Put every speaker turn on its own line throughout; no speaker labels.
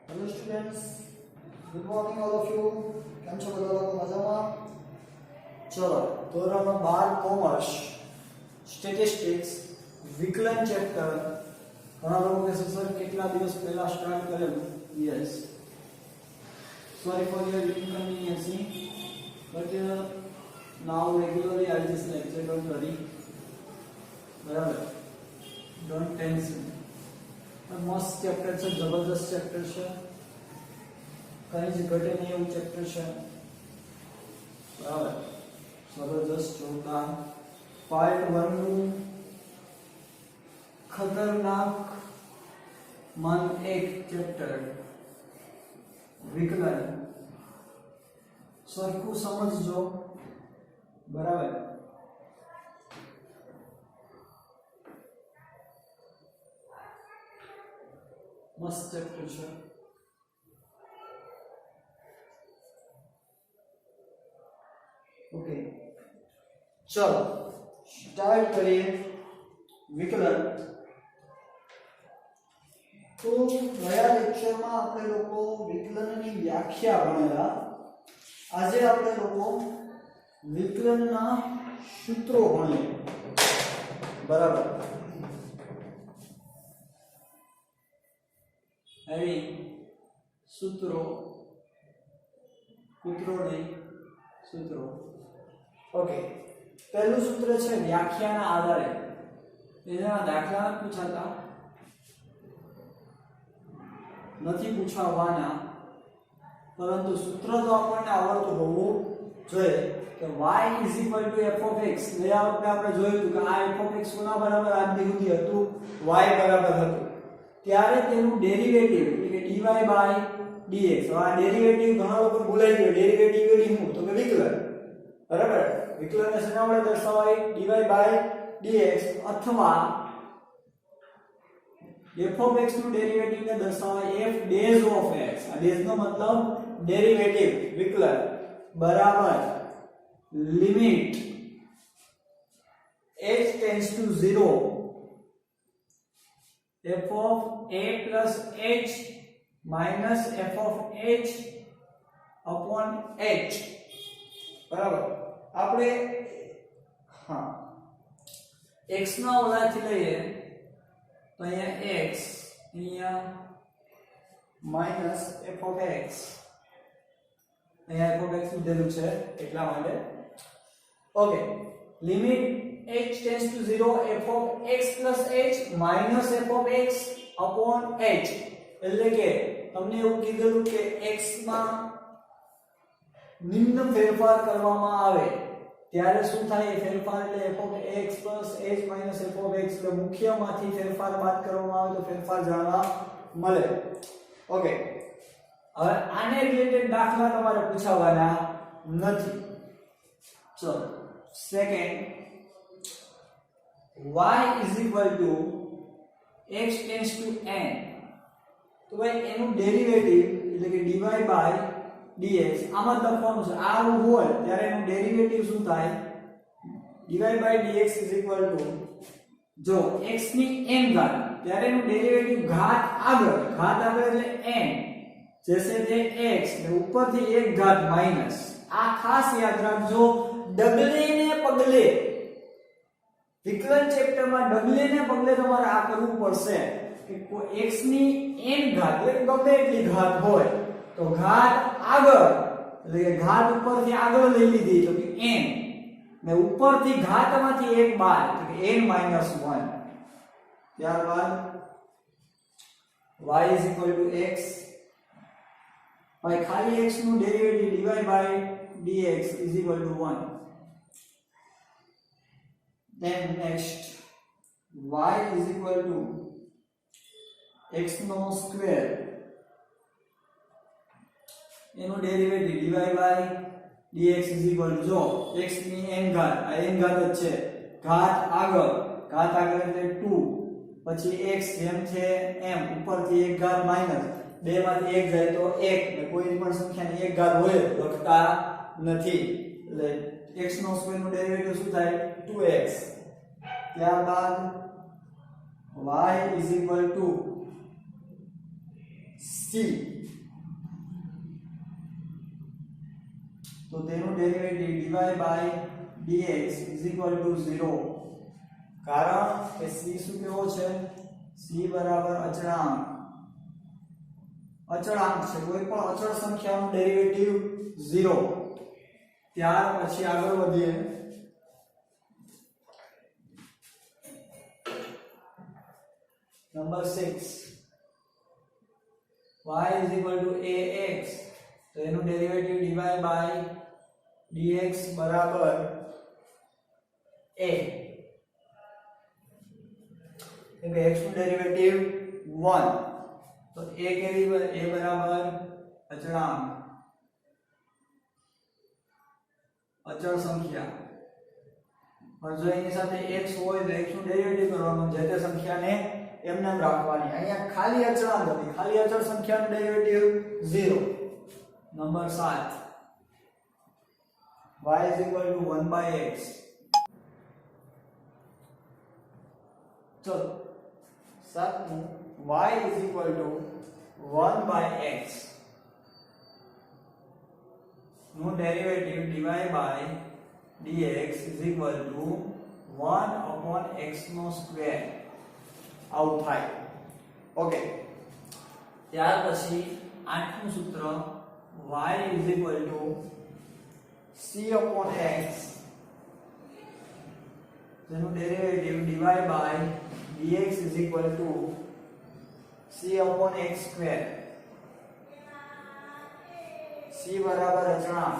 Hello students, good morning all of you. કેમ છો બધા લોકો મજામાં? ચલો ધોરણ 12 કોમર્સ સ્ટેટિસ્ટિક્સ વિકલન ચેપ્ટર ઘણા લોકો કે સર કેટલા દિવસ પહેલા સ્ટાર્ટ કરેલું. Yes, sorry for your inconvenience, but now regularly I'll just lecture, don't worry. બરાબર, don't tension. મસ્ત ચેપ્ટર છે, જબરદસ્ત ચેપ્ટર છે, કઈ જ ઘટે નહીં એવું ચેપ્ટર છે. બરાબર, જબરદસ્ત જોરદાર. પાર્ટ 1 નું ખતરનાક મન એક ચેપ્ટર વિકલન સરખું સમજજો. બરાબર, મસ્ત ચેપ્ટર છે. ઓકે, ચલો સ્ટાર્ટ કરીએ વિકલન. તો ગયા લેક્ચરમાં આપણે લોકો વિકલનની વ્યાખ્યા ભણેલા. આજે આપણે લોકો વિકલનના સૂત્રો ભણીએ. બરાબર, આવી સૂત્રો, કૂતરો નહીં, સૂત્રો. ઓકે, પહેલું સૂત્ર છે વ્યાખ્યાના આધારે. એના દાખલા પૂછાતા નથી, પૂછાવાના, પરંતુ સૂત્ર તો આપણને આવડતું હોવું જોઈએ કે y f of x. ગયા વખતે આપણે જોયું હતું કે આ f of x કોના બરાબર આજ સુધી હતું, y બરાબર હતું. ત્યારે તેનું ડેરિવેટિવ એટલે કે dy by dx. આ ડેરિવેટિવ ઘણા લોકો ભૂલાઈ ગયો. ડેરિવેટિવ એટલે શું? તો કે વિકલન. બરાબર, વિકલનને શેના વડે દર્શાવાય? dy by dx અથવા f of x નું ડેરિવેટિવ ને દર્શાવાય f dash of x. આ dash નો મતલબ ડેરિવેટિવ. વિકલન બરાબર limit x tends to 0 f of a plus h minus f of h upon h. બરાબર, આપણે હા x ના ઓલાથી લઈએ તો અહીંયા x, અહીંયા minus f of x, અહીંયા f of x લીધેલું છે એટલા માટે. Okay, limit h tends to 0 f of x plus h minus f of x upon h. એટલે કે તમને એવું કીધેલું કે x માં નિમ્ન ફેરફાર કરવામાં આવે ત્યારે શું થાય? એ ફેરફાર એટલે f of x plus h minus f of x. એટલે મુખ્યમાંથી ફેરફાર બાદ કરવામાં આવે તો ફેરફાર જાણવા મળે. ઓકે, હવે આને રિલેટેડ દાખલા તમારે પૂછાવાના નથી. ચલો second, y is equal to x tends to n. તો ભાઈ એનું ડેરિવેટિવ એટલે કે dy by dx આમાં લખવાનું છે. આ હોય ત્યારે એનું ડેરિવેટિવ શું થાય? dy by dx is equal to, જો x ની n ઘાત ત્યારે એનું ડેરિવેટિવ ઘાત આગળ એટલે n, જैसे તે x ને ઉપરથી એક ઘાત માઈનસ. આ ખાસ યાદ રાખજો. ડગલે ને પગલે વિકલન ચેપ્ટરમાં ડગલે ને પગલે તમારે આ કરવું પડશે કે x ની n ઘાત એટલે ગમે એટલી ઘાત હોય તો ઘાત આગળ એટલે કે ઘાત ઉપરથી આગળ લઈ લીધી તો કે n ને ઉપરથી ઘાતમાંથી એક બાદ એટલે કે n - 1. ત્યારબાદ y is equal to x. ભાઈ ખાલી x નું derivative dy by dx is equal to 1. Then next, y is equal to x નો સ્ક્વેર, એનું derivative dy by dx is equal to, જો x ની n ઘાત, આ n ઘાત જ છે, ઘાત આગળ એટલે 2, પછી x જેમ છે એમ ઉપરથી એક ઘાત માઈનસ, બે માંથી એક જાય તો 1 ને કોઈ પણ સંખ્યાની એક ઘાત હોય લખતા નથી. એટલે x નો સ્ક્વેર નું ડેરિવેટિવ શું થાય? 2x. ત્યારબાદ y is equal to c તો તેનું derivative dy by dx is equal to 0 કારણ કે c શું કેવો છે c બરાબર અચળાંક છે કોઈ પણ અચળ સંખ્યાનું ડેરિવેટિવ 0 ત્યાર પછી આગળ વધીએ number 6 y is equal to ax તો એનું ડેરિવેટિવ dy by dx બરાબર a એટલે x નું ડેરિવેટિવ 1 તો a કેવી a બરાબર અચળાંક અચળ સંખ્યા और જો એની સાથે x હોય તો x નું ડેરિવેટિવ કરવાનું જે તે સંખ્યાને એમને રાખવાની અહીંયા ખાલી અચળાંક હતી ખાલી અચળ સંખ્યાનું derivative 0 number 7 y is equal to 1 by x ચલો સાતમું y is equal to 1 by x નું derivative dy by dx is equal to 1 upon x નો સ્ક્વેર આવું થાય ઓકે ત્યાર પછી આઠમું સૂત્ર y is equal to c upon x જેનું derivative dy by dx is equal to c upon x square c બરાબર અચળાંક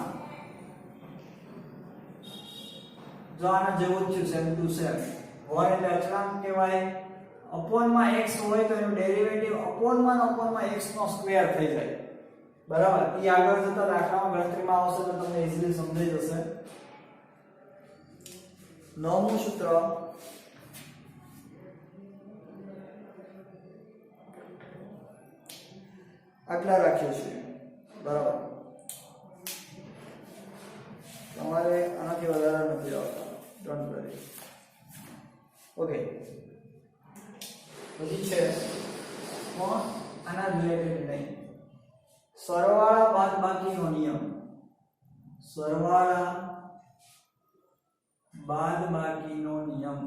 જો આના જેવું જ છે સેમ ટુ સેમ હોય એટલે અચળાંક કહેવાય અપોન માં x હોય તો એનું ડેરિવેટિવ અપોન માં x નો સ્ક્વેર થઈ જાય બરાબર એ આગળ જતા દાખલામાં ગણતરીમાં આવશે તો તમને ઈઝીલી સમજાઈ જશે નવમું સૂત્ર આટલા રાખ્યો છે બરાબર તમારે આનાથી વધારે નથી આવતા ડોન્ટ વરી ઓકે પછી છે પણ આના રિલેટેડ નહીં સરવાળા બાદબાકીનો નિયમ સરવાળા બાદબાકીનો નિયમ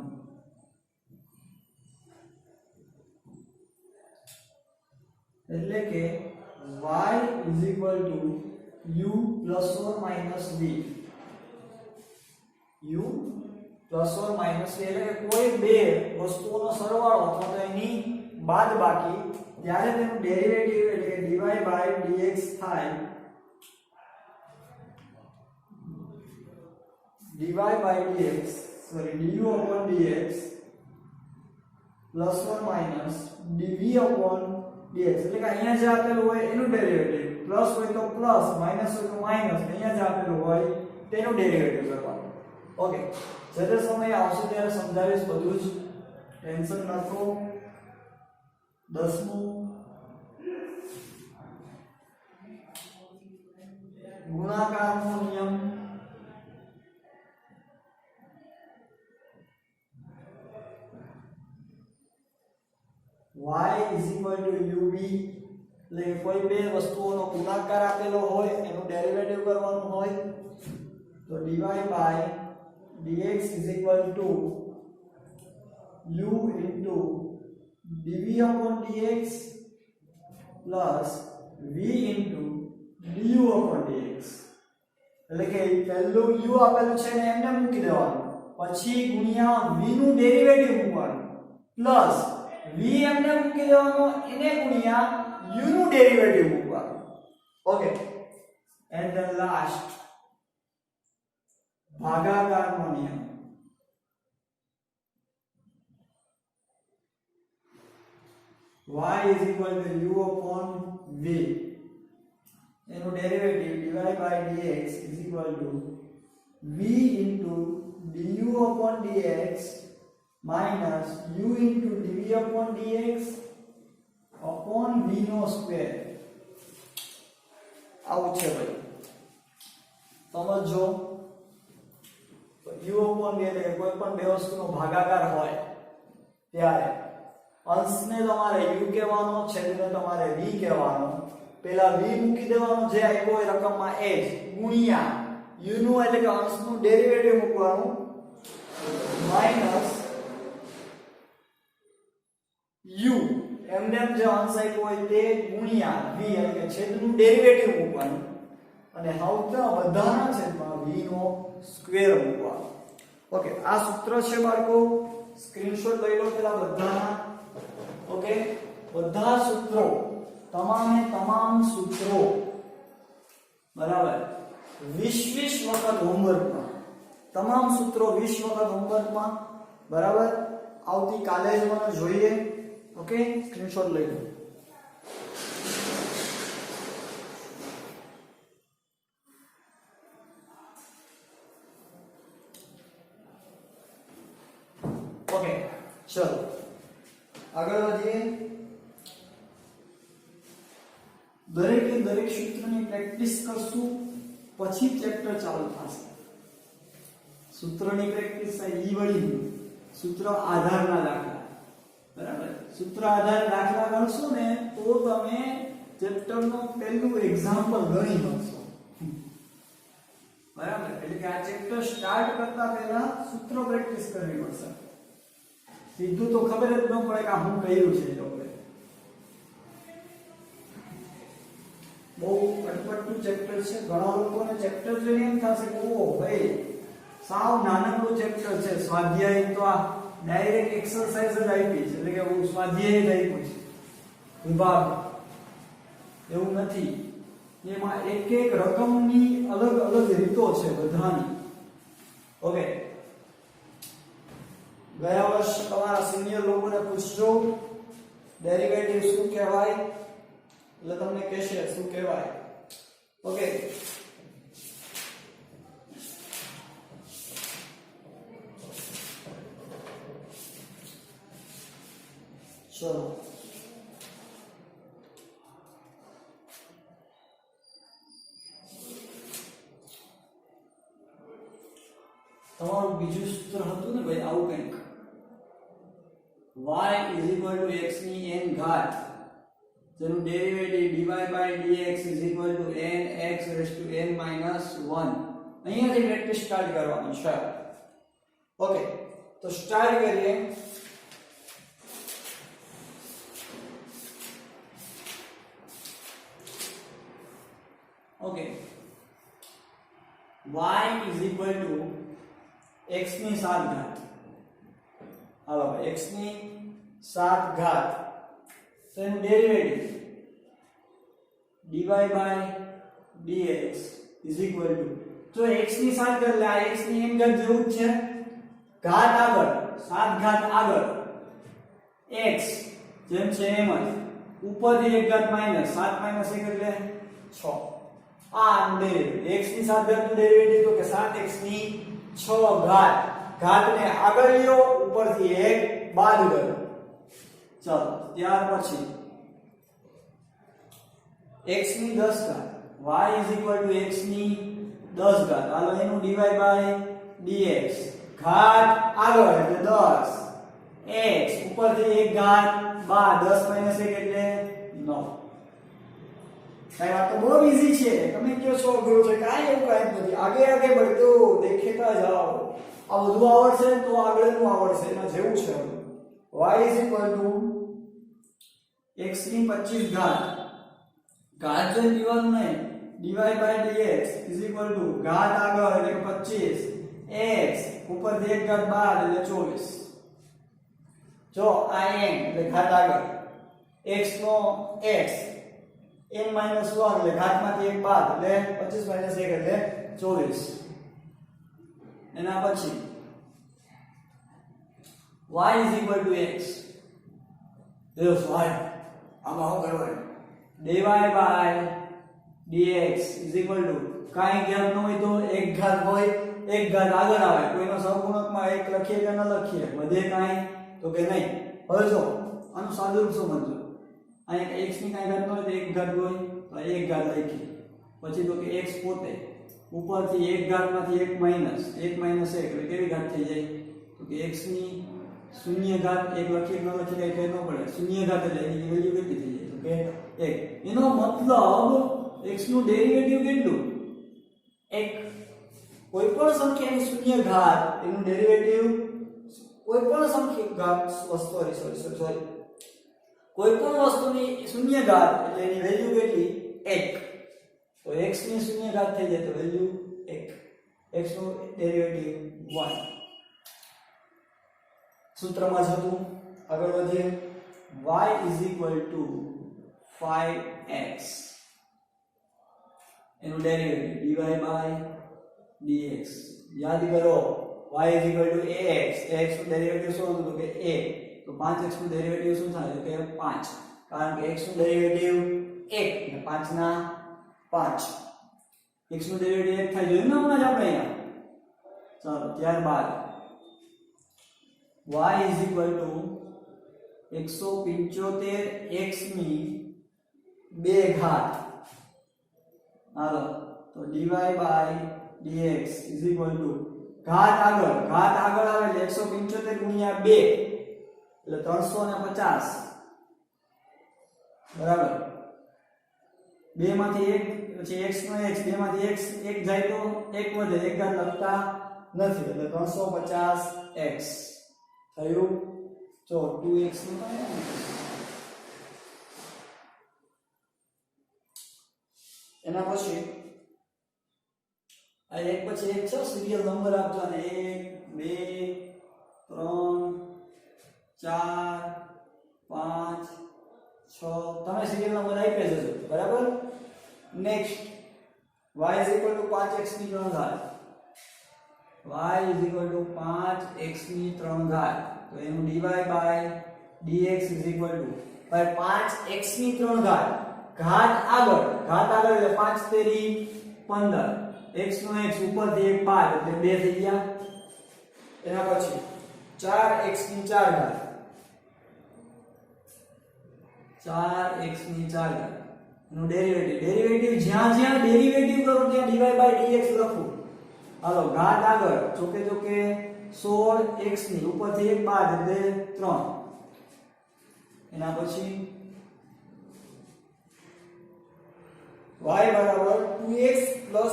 એટલે કે y is equal to u plus or minus v u plus or minus v એટલે કે કોઈ બે વસ્તુઓનો સરવાળો અથવા તો એની બાદબાકી ત્યારે તેનું ડેરિવેટિવ એટલે કે dy by dx થાય dy by dx sorry du upon dx plus or minus dv upon dx એટલે કે અહીંયા જે આપેલું હોય એનું ડેરિવેટિવ પ્લસ હોય તો પ્લસ માઈનસ હોય તો માઈનસ અહીંયા જે આપેલું હોય તેનું ડેરિવેટિવ કરવાનું ઓકે જ્યારે સમય આવશે ત્યારે સમજાવીશ બધું જ ટેન્શન ન લો 10મું ગુણાકારનો નિયમ y is equal to ub એટલે કોઈ બે વસ્તુઓનો ગુણાકાર આપેલો હોય એનું ડેરિવેટિવ કરવાનું હોય તો dy by dx is equal to u into dv upon dx plus v into du upon dx એટલે કે પહેલું u આપેલું છે ને એમને મૂકી દેવાનું પછી ગુણ્યા v નું ડેરિવેટિવ મૂકવાનું પ્લસ v એમને મૂકી દેવાનો એને ગુણ્યા u નું ડેરિવેટિવ મૂકવાનું ઓકે એન્ડ ધ લાસ્ટ ભાગાકારનો નિયમ y is equal to u upon v એનું derivative dy by dx is equal to v into du upon dx minus u into dv upon dx upon v no square આવું છે ભાઈ સમજો u upon v એટલે કોઈ પણ બે વસ્તુનો ભાગાકાર હોય ત્યારે અંશને તમારે u કહેવાનો, છેદને તમારે v કહેવાનો. પહેલા v મૂકી દેવાનો જે આપ્યો હોય રકમમાં h ગુણ્યા u નું એટલે કે અંશનું ડેરિવેટિવ મૂકવાનું માઈનસ u એમને જે અંશ આપ્યો હોય તે ગુણ્યા v એટલે કે છેદનું ડેરિવેટિવ મૂકવાનું અને બધાના છેદમાં v નો સ્ક્વેર મૂકવાનો. ઓકે, આ સૂત્ર છે બાળકો, સ્ક્રીનશોટ લઈ લો પેલા બધાના. ઓકે, બધા સૂત્રો, તમામ સૂત્રો બરાબર 20 વખત હોમવર્કમાં, તમામ સૂત્રો 20 વખત હોમવર્કમાં બરાબર. આવતીકાલે જ મને જોઈએ. ઓકે, સ્ક્રીનશોટ લઈ લો. ઓકે, ચલો આગળ વધીએ. દરેક સૂત્રની પ્રેક્ટિસ કરશું પછી ચેપ્ટર ચાલુ થશે. સૂત્રની પ્રેક્ટિસ થાય ઈ વળી સૂત્ર આધારના દાખલા બરાબર. સૂત્ર આધાર દાખલા ગણશો ને તો તમે ચેપ્ટરનો પહેલું એક્ઝામ્પલ ગણી શકશો બરાબર. એટલે કે આ ચેપ્ટર સ્ટાર્ટ કરતા પહેલા સૂત્ર પ્રેક્ટિસ કરવી પડશે. સીધું તો ખબર જ ન પડે કે હું કર્યું છે. લોકોએ બહુ અટપટું ચેપ્ટર છે. ઘણા લોકોને ચેપ્ટર જોઈને એમ થશે કે ઓ ભાઈ સાવ નાનકડું ચેપ્ટર છે. સ્વાધ્યાય તો આ ડાયરેક્ટ એક્સરસાઇઝ જ આપી છે, એટલે કે હું સ્વાધ્યાય જ આપ્યું છે વિભાગ. એવું નથી. એમાં એક રકમની અલગ અલગ રીતો છે બધાની. ઓકે, ગયા વર્ષ તમારા સિનિયર લોકોને પૂછજો ડેરિવેટિવ શું કહેવાય, એટલે તમને કહેશે શું કહેવાય. ઓકે, ચલો તમારું બીજું સૂત્ર હતું ને ભાઈ આવું કંઈક, y x ની n ઘાત જેનું derivative dy dx nx n - 1. અહીંયાથી પ્રેક્ટિસ સ્ટાર્ટ કરવાની છે. ઓકે, તો સ્ટાર્ટ કરીએ. ઓકે, y x ની 7 ઘાત. હાલો x ની 7 ઘાત તો એનું ડેરિવેટિવ dy dx જો x ની 7 ઘાત એટલે આ x ની n ઘાત જેવું જ છે. ઘાત આગળ 7 ઘાત આગળ x જેમ છે એમ જ ઉપરથી 1 ઘાત માઈનસ 7 - 1 એટલે 6. આ ડેરિવેટિવ x ની 7 ઘાત નું ડેરિવેટિવ તો કે 7x ની 6 ઘાત. ઘાતને આગળ લ્યો, ઉપરથી 1 બાદ કરો. ચલો ત્યાર પછી x ની 10 ઘાત y x ની 10 ઘાત. હાલો એનું dy dx ઘાત આગળ એટલે 10 x ઉપરથી 1 ઘાત બાદ 10 - 1 એટલે 9. સાહેબ આ તો બહુ ઈઝી છે. તમે કહો છો અઘરું છે, કાંઈ એવું કાંઈ નથી. આગે बढ़तो દેખતા જાઓ. આ બધું આવડશે તો આગળનું આવડશે. એના જેવું છે. y x ની 25 ઘાત. ઘાત જો દીવાનું નહીં, dy dx ઘાત આગળ એટલે 25 x ઉપરથી 1 ઘાત બાદ એટલે 24. જો આ n એટલે ઘાત આગળ x નો x n - 1 એટલે ઘાતમાંથી 1 બાદ એટલે 25 - 1 એટલે 24. એના પછી y x દેખો y આમાં શું કરવાનું, dy dx કાઈ જ્ઞાન ન હોય તો 1 ઘાત હોય, 1 ઘાત આગળ આવે. કોઈનો સહગુણકમાં 1 લખીએ કે ન લખીએ, બધે કાઈ તો કે નહીં. હવે જો આનું સાદું રૂપ સમજો. અહીંયા x ની કાઈ ઘાત ન હોય તો 1 ઘાત હોય તો 1 ઘાત લખી. પછી તો કે x પોતે ઉપરથી 1 ઘાતમાંથી 1 - 1 એટલે કેવી ઘાત થઈ જાય તો કે x ની શૂન્ય ઘાત 1 લખી ન લખી કઈ ફેર ન પડે શૂન્ય ઘાત એટલે એની વેલ્યુ કેટલી થઈ જાય તો કે 1 એનો મતલબ x નું ડેરિવેટિવ કેટલું 1 કોઈ પણ સંખ્યાની શૂન્ય ઘાત એનું ડેરિવેટિવ કોઈ પણ સંખ્યા ઘાત સોરી કોઈ પણ વસ્તુની શૂન્ય ઘાત એટલે એની વેલ્યુ કેટલી 1 તો x ની શૂન્ય ઘાત થઈ જાય તો વેલ્યુ 1 x નું ડેરિવેટિવ 1 સૂત્રમાં જતું આગળ વધીએ y 5x એનું ડેરિવેટિવ dy dx યાદ કરો y ax x નું ડેરિવેટિવ શું હતું કે a તો 5x નું ડેરિવેટિવ શું થાય તો કે 5 કારણ કે x નું ડેરિવેટિવ 1 એટલે 5 ના 5 x નું ડેરિવેટિવ 1 થાય જોયું ને હમણાં જ આપણે અહીંયા ચાલો ત્યારબાદ y 175x ની 2 ઘાત હાલો તો dy dx ઘાત આગળ આવે એટલે 175 ગુણ્યા 2 એટલે 350 બરાબર 2 માંથી 1 પછી x નો x 2 માંથી x 1 જાય તો 1 વધે 1 ઘાત લખતા નથી એટલે 350x થયું જો 2x નું એના પછી આ એક પછી એક છે સિરિયલ નંબર આપજો અને 1 2 3 4 5 6 તમે સિરિયલ નંબર આપી દેજો બરાબર નેક્સ્ટ y 5x ની 3 ઘાત y 5x ની 3 ઘાત તો એનું dy dx ભાઈ 5x ની 3 ઘાત આગળ એટલે 5 તેરી 15 x નો x ઉપરથી 1 બાદ એટલે 2 થઈ ગયા એના પછી 4x ની 4 ઘાત 4x ની 4 ઘાત એનું ડેરિવેટિવ જ્યાં ડેરિવેટિવ કરો ત્યાં dy dx લખવું હાલો ઘાત આગળ ચોકે 16x ની ઉપરથી 1 બાદ એટલે 3 એના પછી y બરાબર 2x 3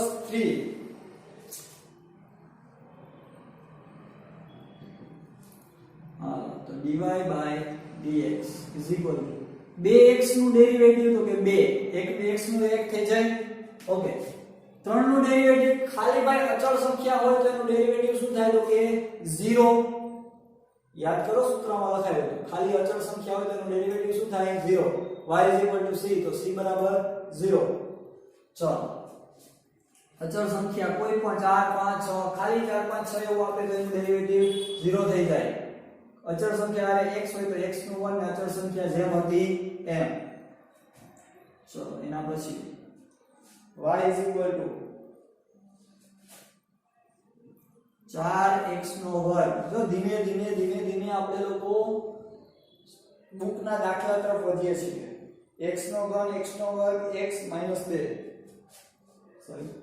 હાલો તો dy dx 2x નું ડેરિવેટિવ તો કે 2 1x નું 1 થઈ જાય ઓકે 3 નું ડેરિવેટિવ ખાલી ભાઈ અચળ સંખ્યા હોય તો એનું ડેરિવેટિવ શું થાય તો કે 0 યાદ કરો સૂત્રમાં લખાયું ખાલી અચળ સંખ્યા હોય તો એનું ડેરિવેટિવ શું થાય 0 y c તો c બરાબર 0 ચાલો અચળ સંખ્યા કોઈ પણ 4 5 6 ખાલી 4 5 6 એવું આપે તો એનું ડેરિવેટિવ 0 થઈ જાય અચળ સંખ્યા આરે x હોય તો x નું 1 ને અચળ સંખ્યા જેમ હતી એમ ચલો એના પછી y 4x નો વર્ગ જો ધીમે ધીમે આપણે લોકો બુકના દાખલા તરફ વધીએ છીએ x નો ઘન x નો વર્ગ x - 2 સોરી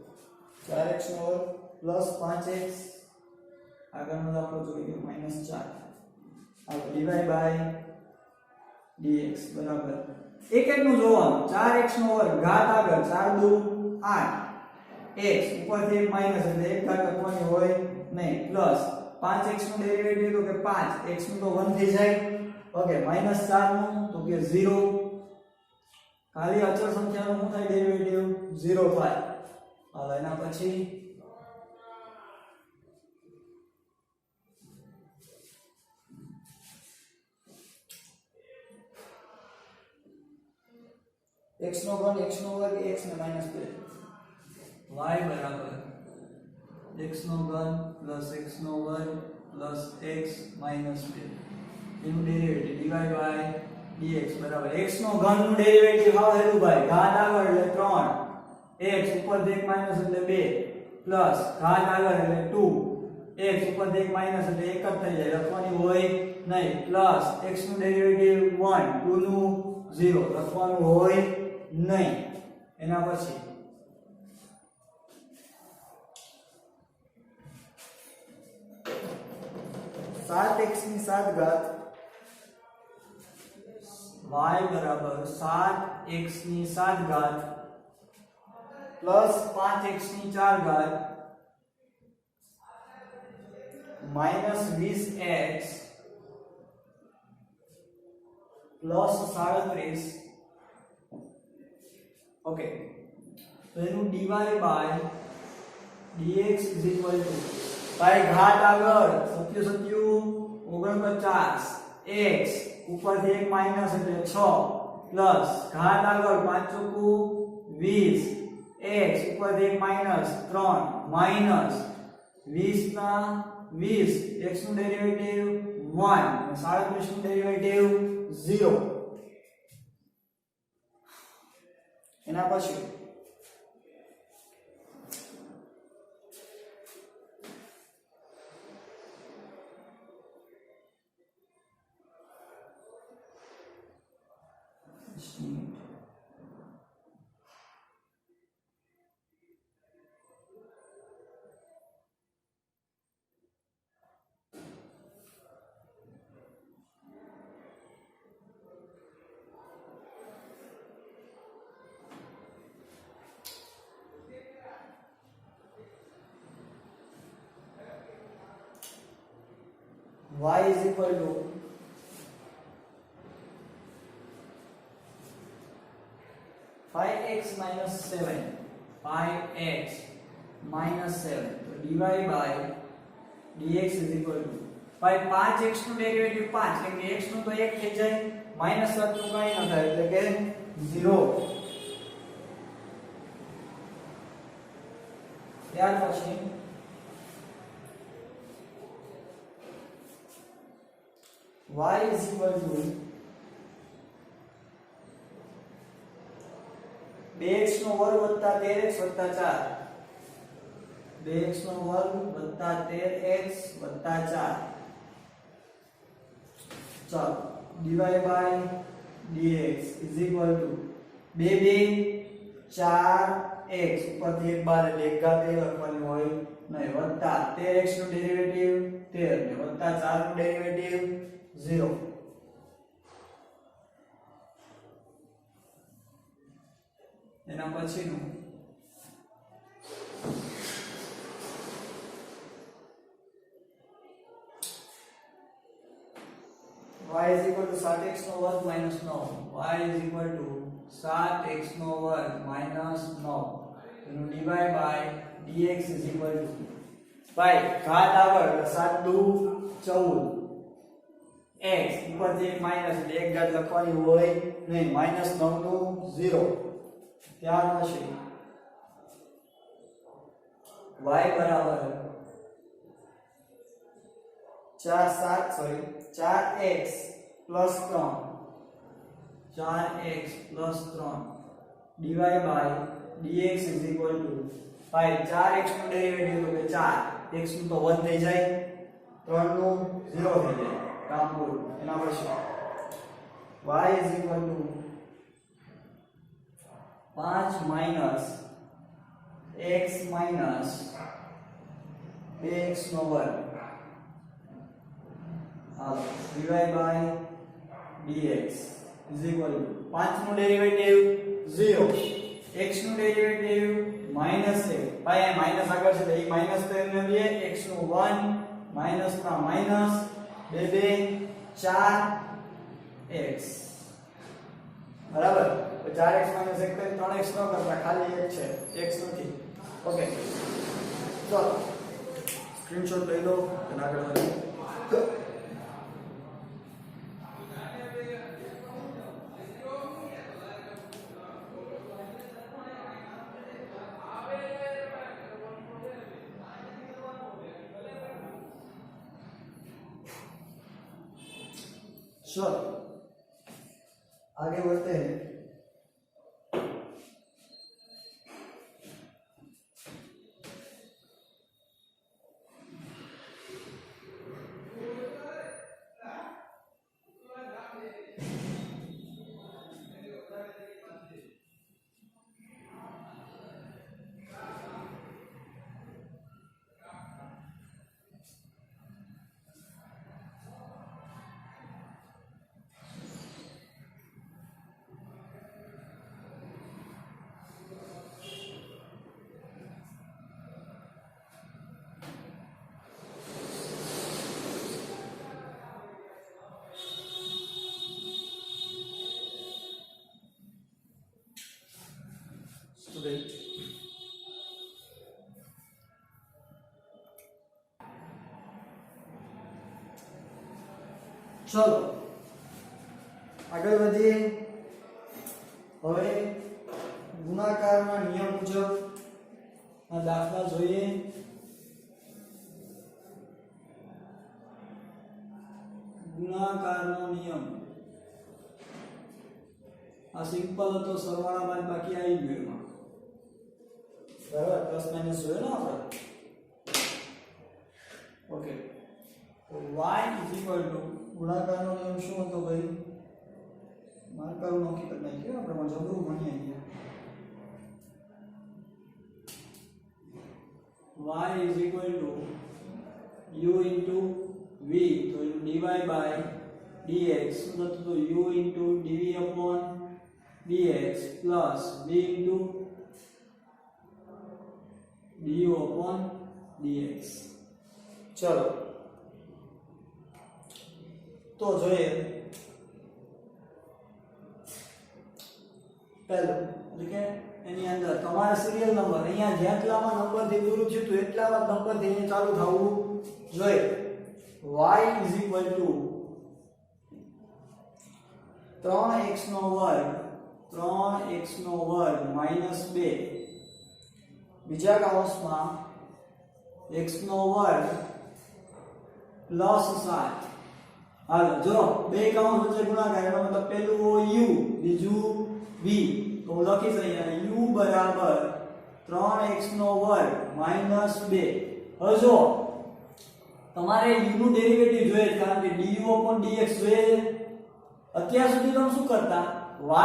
4x નો વર્ગ પ્લસ 5x આગળનો દાખલો જોઈએ -4 આ dy dx બરાબર એક નું જોવાનું 4x નો વર્ગ ઘાત આગળ 4 દુ 8 x ઉપરથી એક માઈનસ એટલે એક ઘાત લખવાની હોય નહીં પ્લસ 5x નું ડેરિવેટિવ તો કે 5 x નું તો 1 થઈ જાય ઓકે -4 નું તો કે 0 ખાલી અચળ સંખ્યાનું શું થાય ડેરિવેટિવ 0 થાય હવે એના પછી x નો ઘન x નો વર્ગ x ને -2 y બરાબર x નો ઘન પ્લસ x નો વર્ગ પ્લસ x - 2 એનું ડેરિવેટિવ dy dx બરાબર x નો ઘન નું ડેરિવેટિવ હાવ હેલું ભાઈ ઘાત આગળ એટલે 3 x ઉપરથી 1 માઈનસ એટલે 2 પ્લસ ઘાત આગળ એટલે 2 x ઉપરથી 1 માઈનસ એટલે 1 જ થઈ જાય લખવાની હોય નહીં પ્લસ x નું ડેરિવેટિવ 1 2 નું 0 લખવાનું હોય નહીં એના પછી 7x ની 7 ઘાત y બરાબર 7x ની 7 ઘાત પ્લસ 5x ની 4 ઘાત માઈનસ 20x પ્લસ 37. ઓકે, તો એનું dy by dx is equal to ભાઈ ઘાત આગળ 49 x ઉપરથી એક માઈનસ એટલે 6 પ્લસ ઘાત આગળ 5 ચોકુ 20 x ઉપરથી એક માઈનસ 3 માઈનસ 20 ના 20 x નું ડેરિવેટિવ 1 અને 37 નું ડેરિવેટિવ 0. એના પછી y is equal to 5x minus 7 5x minus 7 તો dy by dx is equal to ભાઈ 5x નું ડેરિવેટિવ 5 કેમ કે x નું તો 1 થઈ જાય માઈનસ 7 નું કાઈ ન થાય એટલે કે 0. ત્યાર પછી y is equal to 2x નો વર્ગ વત્તા 13x વત્તા 4 2x નો વર્ગ વત્તા 13x વત્તા 4 ચાલો dy by dx is equal to 2 4x ઉપરથી એક બાર એટલે એક ઘાત એ લખવાની હોય નહીં વત્તા 13x નું ડેરિવેટિવ 13 ને વત્તા 4 નું ડેરિવેટિવ 0. એના પછીનું y is equal to 7x નો વર્ગ minus 9 y is equal to 7x નો વર્ગ minus 9 એનું dy by dx is equal to ભાઈ ઘાત આગળ 7 દુ 14 x ઉપરથી એક માઈનસ એટલે એક ઘાત લખવાની હોય નહીં માઈનસ 9 નું 0. ત્યાર પછી y બરાબર 4x plus 3 4x plus 3 dy by dx is equal to ભાઈ 4x નું ડેરિવેટિવ તો કે 4 x નું તો 1 થઈ જાય 3 નું 0 થઈ જાય કામ પૂરું. એના પછી y is equal to 5 minus x minus 2x નો વર્ગ dy by dx is equal to 5 નું ડેરિવેટિવ 0 x નું ડેરિવેટિવ minus 1 ભાઈ આ માઈનસ આગળ છે એટલે એ માઈનસ તો એમને દે x નું 1 માઈનસ ના માઈનસ 2 4x બરાબર. તો 4x 1 3x ન કરતા ખાલી 1 છે x નથી. ઓકે ચલો સ્ક્રીનશોટ લઈ લો અને આગળ વધીએ. चलो आगे बढ़ते हैं. સ્ટુડન્ટ ચલો આગળ વધીએ હવે ગુણાકારના નિયમ મુજબ આ દાખલા જોઈએ ગુણાકારનો નિયમ આ સિમ્પલ હતો સરવાળા બાદ બાકી આવી ગયું એમાં બરાબર પ્લસ માઈનસ જોઈએ ને આપણે ઓકે તો y ગુણાકારનો નિયમ શું હતો ભાઈ માર્કર નોકી કરી નાખ્યો આપણે માં જબરું ભણી આવ્યા y u into v तो dy by dx तो u into dv upon dx plus v into du upon dx चलो तो જોઈએ પહેલો એટલે કે એની અંદર તમારા સિરિયલ નંબર અહીંયા જેટલામાં નંબર થી પૂરું થયું તો એટલામાં નંબર થી એને ચાલુ થવું જોઈએ y is equal to 3x નો વર્ગ minus 2 બીજા કૌંસમાં x નો વર્ગ plus 7 હાલો જો બે કૌંસ વચ્ચે ગુણાકાર એનો મતલબ પહેલું u બીજું v તો લખી અહીંયા u બરાબર 3x નો વર્ગ minus 2 હવે જો તમારે u નું ડેરિવેટિવ જોઈએ કારણ કે du upon dx જોઈએ અત્યાર સુધી તમે શું કરતા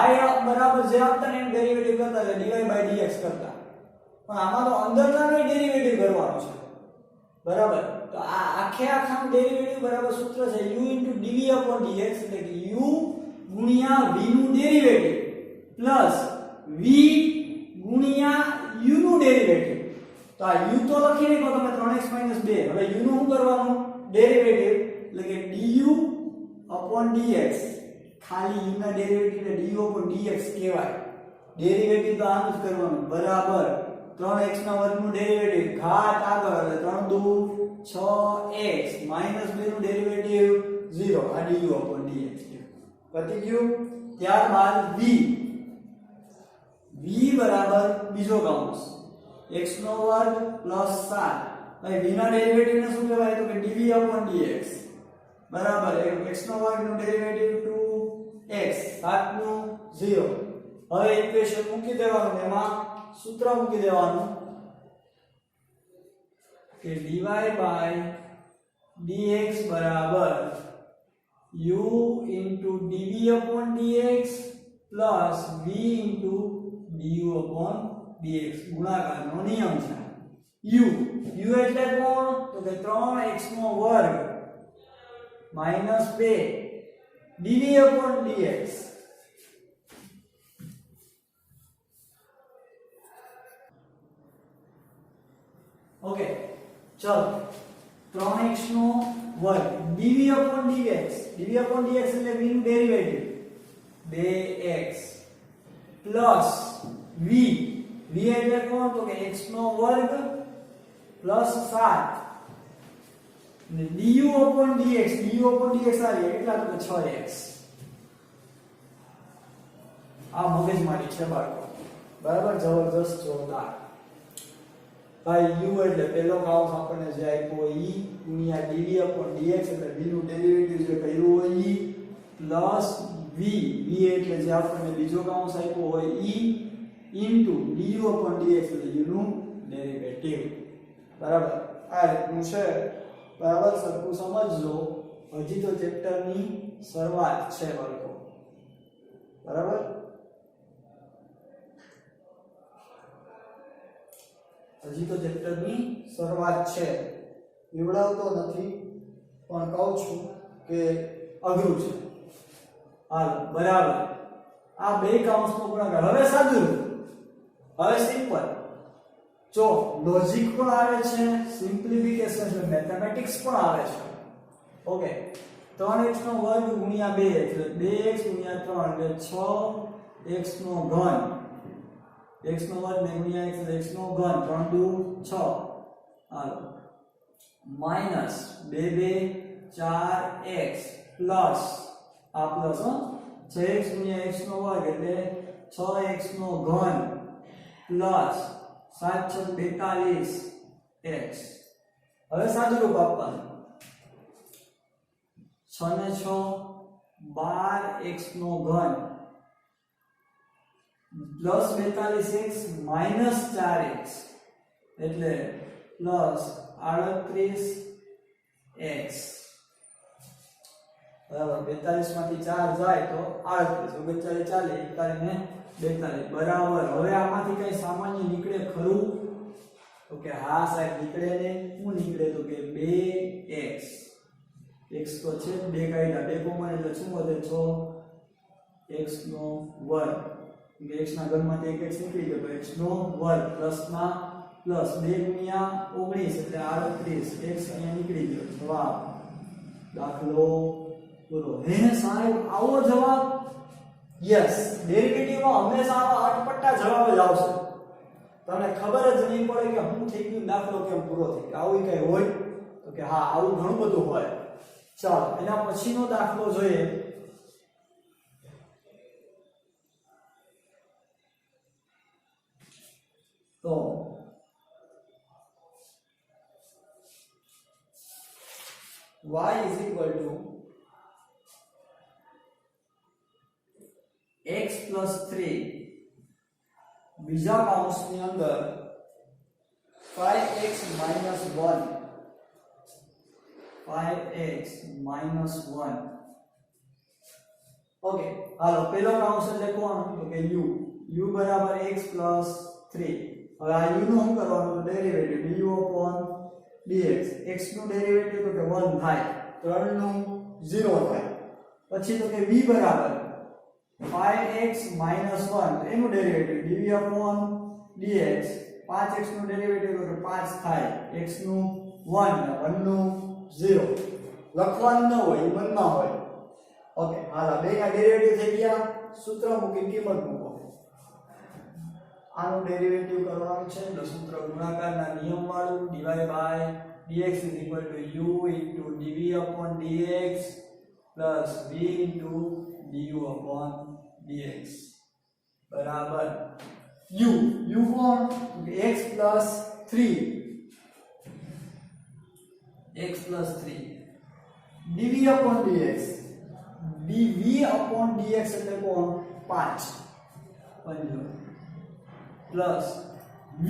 y બરાબર જે આપતા ને એનું ડેરિવેટિવ કરતા એટલે dy by dx કરતા પણ આમાં તો અંદરનો ડેરિવેટિવ કરવાનો છે બરાબર તો આ આખાનું ડેરિવેટિવ બરાબર સૂત્ર છે u dv upon dx એટલે કે u ગુણ્યા v નું ડેરિવેટિવ પ્લસ v ગુણ્યા u નું ડેરિવેટિવ તો આ u તો લખી નાખો તમે 3x 2 હવે u નું શું કરવાનું ડેરિવેટિવ એટલે કે du upon dx ખાલી u ના ડેરિવેટિવ ને du upon dx કહેવાય ડેરિવેટિવ તો આનું જ કરવાનું બરાબર 3x ના વર્ગનું ડેરિવેટિવ ઘાત આગળ એટલે 3 2 6x -2 નું ડેરિવેટિવ 0 આ du upon dx પતી ગયું ત્યારબાદ v બરાબર બીજો કૌંસ x નો વર્ગ પ્લસ 7 હવે v ના ડેરિવેટિવ ને શું કહેવાય તો કે dv upon dx બરાબર x નો વર્ગ નું ડેરિવેટિવ 2x 7 નું 0 હવે ઇક્વેશન મૂકી દેવાનું એમાં સૂત્ર મૂકી દેવાનું કે dy by dx બરાબર u into dv upon dx plus v into du upon dx ગુણાકારનો નિયમ છે u એટલે કોણ તો કે 3x નો વર્ગ minus 2 dv upon dx okay चलो 3x નો વર્ગ dv upon dx એટલે v નું ડેરિવેટિવ 2x પ્લસ v એટલે કોણ તો કે x નો વર્ગ પ્લસ 7 ને du upon dx આવી એટલા તો 6x આ મગજમારી છે બાળકો બરાબર જબરદસ્ત જોરદાર ભાઈ u એટલે પહેલો કૌંસ આપણને જે આપ્યો e ગુણ્યા dv upon dx એટલે v નું ડેરિવેટિવ જે કર્યું હોય e પ્લસ v એટલે જે આપણને બીજો કૌંસ આપ્યો હોય e into du upon dx એટલે u નું ડેરિવેટિવ બરાબર આ રીતનું છે બરાબર સરખું સમજજો હજી તો ચેપ્ટરની શરૂઆત છે બાળકો બરાબર હજી તો ચેપ્ટરની શરૂઆત છે એવડાવતો નથી પણ કહું છું કે અઘરું છે હાલ બરાબર આ બે કૌંસનો ગુણાકાર હવે સાદું હવે સિમ્પલ જો લોજિક પણ આવે છે સિમ્પ્લિફિકેશન એટલે મેથેમેટિક્સ પણ આવે છે ઓકે 3x નો વર્ગ ગુણ્યા 2 એટલે 2x ગુણ્યા 3 એટલે 6x નો ઘન x નો વર્ગ ને ગુણ્યા x એટલે x નો ઘન 3 દુ 6 હાલો માઈનસ 2 2 4x પ્લસ આ પ્લસ 6x ગુણ્યા x નો વર્ગ એટલે 6x નો ઘન પ્લસ 7 6 42x હવે સાદું રૂપ આપવાનું 6 ને 6 12x નો ઘન પ્લસ 42x માઈનસ 4x એટલે પ્લસ 38x બરાબર 42 માંથી 4 જાય તો 38 40 41 42 બરાબર હવે આમાંથી કઈ સામાન્ય નીકળે ખરું તો કે હા સાહેબ નીકળે ને શું નીકળે તો કે 2x x તો છે 2 કાઢ્યા 2 કોમન એટલે શું વધે 6x નો વર્ગ કે x ના ઘનમાંથી એક x નીકળી ગયો તો x નો વર્ગ પ્લસ માં પ્લસ 2 ગુણ્યા 19 એટલે 38 x અહીંયા નીકળી ગયો જવાબ દાખલો પૂરો હે સાહેબ આવો જવાબ યસ ડેરિવેટિવ માં હંમેશા આવા અટપટા જવાબ જ આવશે તમને ખબર જ નહીં પડે કે હું થઈ ગયું દાખલો કેમ પૂરો થઈ ગયો આવું કઈ હોય તો કે હા આવું ઘણું બધું હોય ચાલો એના પછીનો દાખલો જોઈએ તો y is equal to x plus 3 બીજા કૌંસની અંદર 5x minus 1 5x minus 1 okay હાલો પેલો કૌંસ એટલે કોણ તો કે u બરાબર x plus 3 હવે આ u નો શું કરવાનું તો derivative du upon dx x નું ડેરિવેટિવ તો કે 1 થાય 3 નું 0 થાય પછી તો કે v બરાબર 5x minus 1 તો એનું derivative dv upon dx 5x નું ડેરિવેટિવ તો કે 5 થાય x નું 1 ને 1 નું 0 લખવાનું ન હોય એ મનમાં હોય ઓકે હાલા બેના ડેરિવેટિવ થઈ ગયા સૂત્ર મૂકી કિંમત મૂકો આનું ડેરિવેટિવ કરવાનું છે તો સૂત્ર ગુણાકારના નિયમ વાળું dy by dx is equal to u into dv upon dx plus v into du upon dx બરાબર u કોણ x plus 3 x plus 3 dv upon dx dv upon dx એટલે કોણ 5 પ્લસ v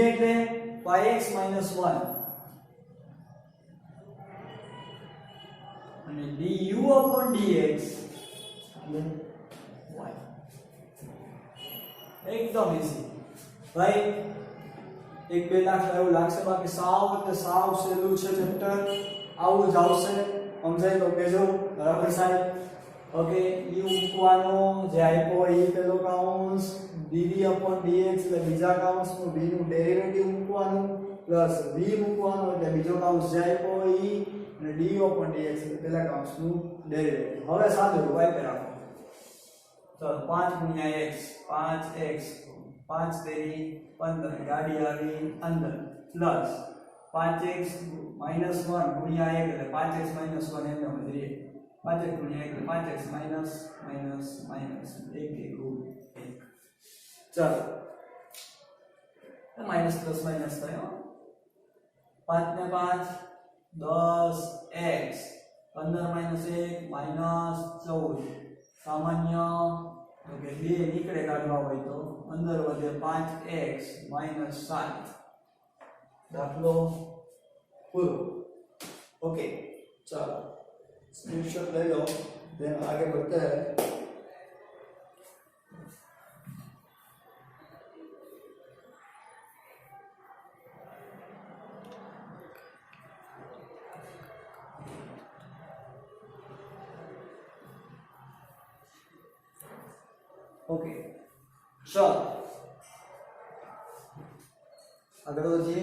એટલે 5x minus 1 અને du upon dx એટલે y એકદમ easy ભાઈ એક બે દાખલા એવું લાગશે બાકી સાવ સહેલું છે ચેપ્ટર આવું જ આવશે સમજાય તો કહેજો બરાબર સાહેબ ઓકે u મૂકવાનો જે આપ્યો એ પેલો કૌંસ dv upon dx એટલે બીજા કૌંસનું v નું ડેરિવેટિવ મૂકવાનું પ્લસ v મૂકવાનું એટલે બીજો કૌંસ જે આપ્યો એ અને du upon dx એટલે પેલા કૌંસનું ડેરિવેટિવ હવે સાદું રૂપ આપી રાખો ચલો 5 ગુણ્યા x 5x 5 તેરી 15 ગાડી આવી અંદર પ્લસ 5x minus 1 ગુણ્યા 1 એટલે 5x minus 1 એમ જ રહે 5x ગુણ્યા 1 એટલે 5x minus 1 ચાલો માઈનસ પ્લસ માઈનસ થાય 5 ને 5 10x 15 minus 1 minus 14 સામાન્ય તો કે 2 નીકળે કાઢવા હોય તો અંદર વધે 5x minus 7 દાખલો પૂરો ઓકે ચાલો स्क्रीनशॉट ले लो देन आगे बढ़ते हैं ओके चलो આગળ વધીએ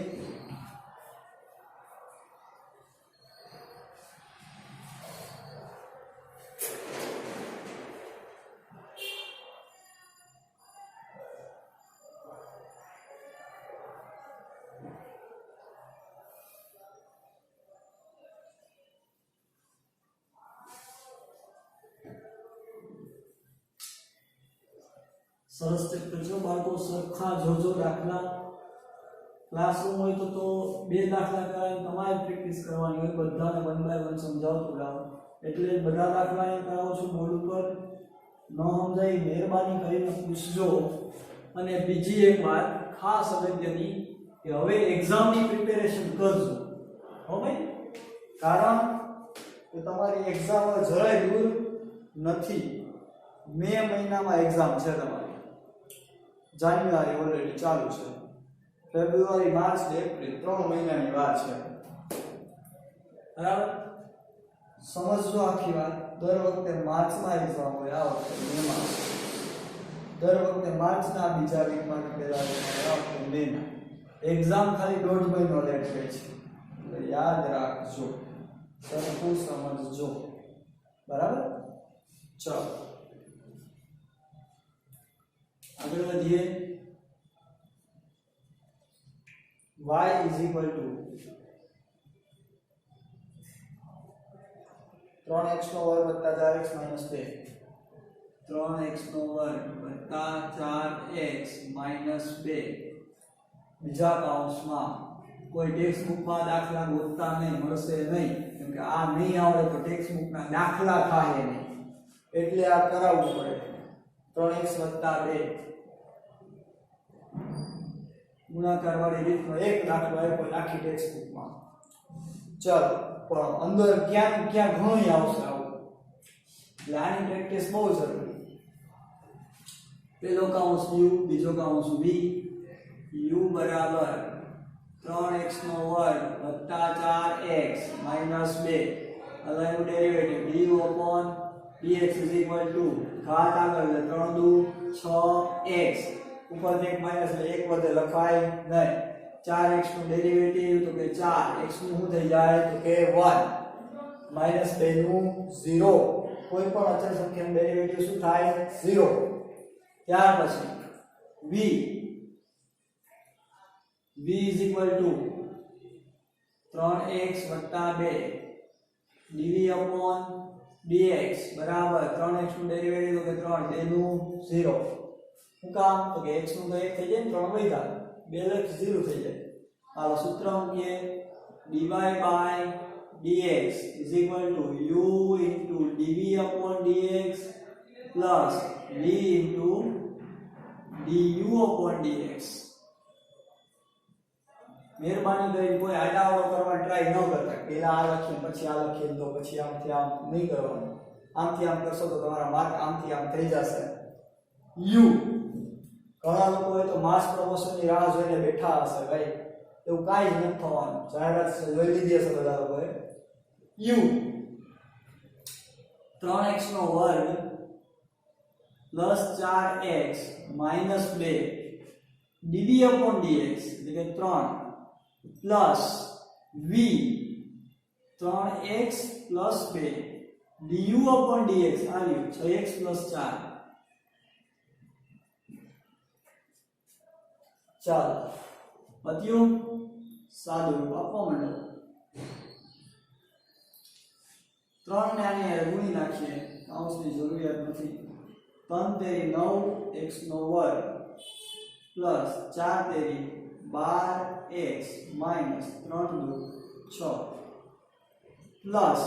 સરસ ચેપ્ટર છે બાળકો, સરખા જોજો દાખલા. ક્લાસરૂમ હોય તો 2 દાખલા કરાવીને તમારે પ્રેક્ટિસ કરવાની હોય, બધાને 1 બાય 1 સમજાવતું રહો. એટલે બધા દાખલા અહીંયા કરાવો છું બોર્ડ ઉપર. ન સમજાય મહેરબાની કરીને પૂછજો. અને બીજી એક વાત ખાસ અગત્યની કે હવે એક્ઝામની પ્રિપેરેશન કરજો. હવે કારણ કે તમારી એક્ઝામ હવે જરાય દૂર નથી. મે મહિનામાં એક્ઝામ છે તમારી. જાન્યુઆરી ઓલરેડી ચાલુ છે, ફેબ્રુઆરી, માર્ચ ને એપ્રિલ 3 મહિનાની વાર છે. બરાબર? સમજજો આખી વાત. દર વખતે માર્ચમાં એક્ઝામ હોય, આ વખતે મેમાં. દર વખતે માર્ચના બીજા વીકમાં કે પહેલા વીકમાં, આ વખતે મેમાં. એક્ઝામ ખાલી 1.5 મહિનો લેટ થઈ છે, એટલે યાદ રાખજો, સરખું સમજજો. બરાબર? ચાલો આગળ વધીએ. y is equal to 3x નો વર્ગ વત્તા 4x માઈનસ 2. 3x નો વર્ગ વત્તા 4x માઈનસ 2. બીજા કૌંસમાં કોઈ ટેક્સ્ટ બુકમાં દાખલા ગોતતા નહીં, મળશે નહીં, કેમ કે આ નહીં આવડે તો ટેક્સ્ટ બુકના દાખલા થાય નહીં, એટલે આ કરાવવું પડે. 3x વત્તા 2 ગુણાકાર વાળી રીતનો એક દાખલો આપ્યો આખી ટેક્સ્ટ બુકમાં. ચાલો, પણ અંદર ક્યાં ક્યાં ઘણું આવશે આવું, એટલે આની પ્રેક્ટિસ બહુ જરૂરી. પેલો કૌંસ u, બીજો કૌંસ v. u બરાબર 3x નો વર્ગ વત્તા 4x માઈનસ 2. હવે એનું derivative du upon dx is equal to ઘાત આગળ એટલે 3 દુ 6x ઉપર એક માઈનસ એટલે એક વધે લખાય નહીં. 4x નું ડેરિવેટિવ તો કે 4x નું શું થઈ જાય તો કે 1 માઈનસ 2 નું 0. કોઈ પણ અચળ સંખ્યાનું ડેરિવેટિવ શું થાય 0. ત્યાર પછી v is equal to 3x 2 dv upon dx બરાબર 3x નું ડેરિવેટિવ તો કે 3 2 નું 0. શું કામ તો કે x નું તો 1 થઈ જાય ને 3 વધ્યા 2 લખ 0 થઈ જાય. હાલો સૂત્ર મૂકીએ. dy by dx is equal to u into dv upon dx plus v into du upon dx. મહેરબાની કરીને કોઈ આડાવડો કરવા ટ્રાય ન કરતા. પહેલા આ લખીએ પછી આ લખીએ તો પછી આમથી આમ નહીં કરવાનું. આમથી આમ કરશો તો તમારા માર્ક આમથી આમ થઈ જશે. u ઘણા લોકો હોય તો માસ પ્રમોશનની રાહ જોઈને બેઠા હશે ભાઈ, એવું કાંઈ જ નથી થવાનું. જાહેરાત જોઈ લીધી હશે બધા લોકોએ. u 3x નો વર્ગ plus 4x minus 2 dv upon dx એટલે કે 3 plus v 3x plus 2 du upon dx આવ્યું 6x પ્લસ 4. ચાલો પત્યું સાદું રૂપ આપવા માંડો. 3 ને આની હારે ગુણી નાખીએ, કૌંસની જરૂરિયાત નથી. 3 તેરી 9x નો વર્ગ પ્લસ 4 તેરી 12x માઈનસ 3 દુ 6 પ્લસ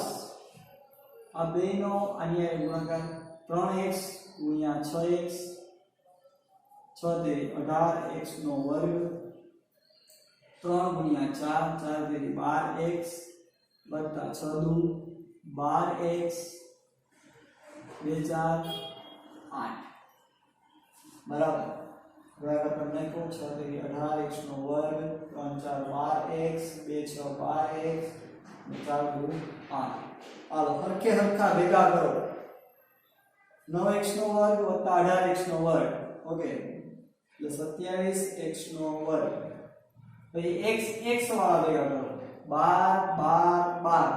આ બેનો આની હારે ગુણાકાર 3x ગુણ્યા 6x 6 તેરી 18x નો વર્ગ 3 ગુણ્યા 4 4 તેરી 12x વત્તા 6 દુ 12x 2 4 8 બરાબર. ગુણાકાર કરી નાખો. 6 તેરી 18x નો વર્ગ 3 4 12x 2 6 12x 4 દુ 8. હાલો હરખે હરખા ભેગા કરો. 9x નો વર્ગ વત્તા 18x નો વર્ગ. ઓકે, એટલે 27x નો વર્ગ. પછી x x વાળા ભેગા કરો. 12 12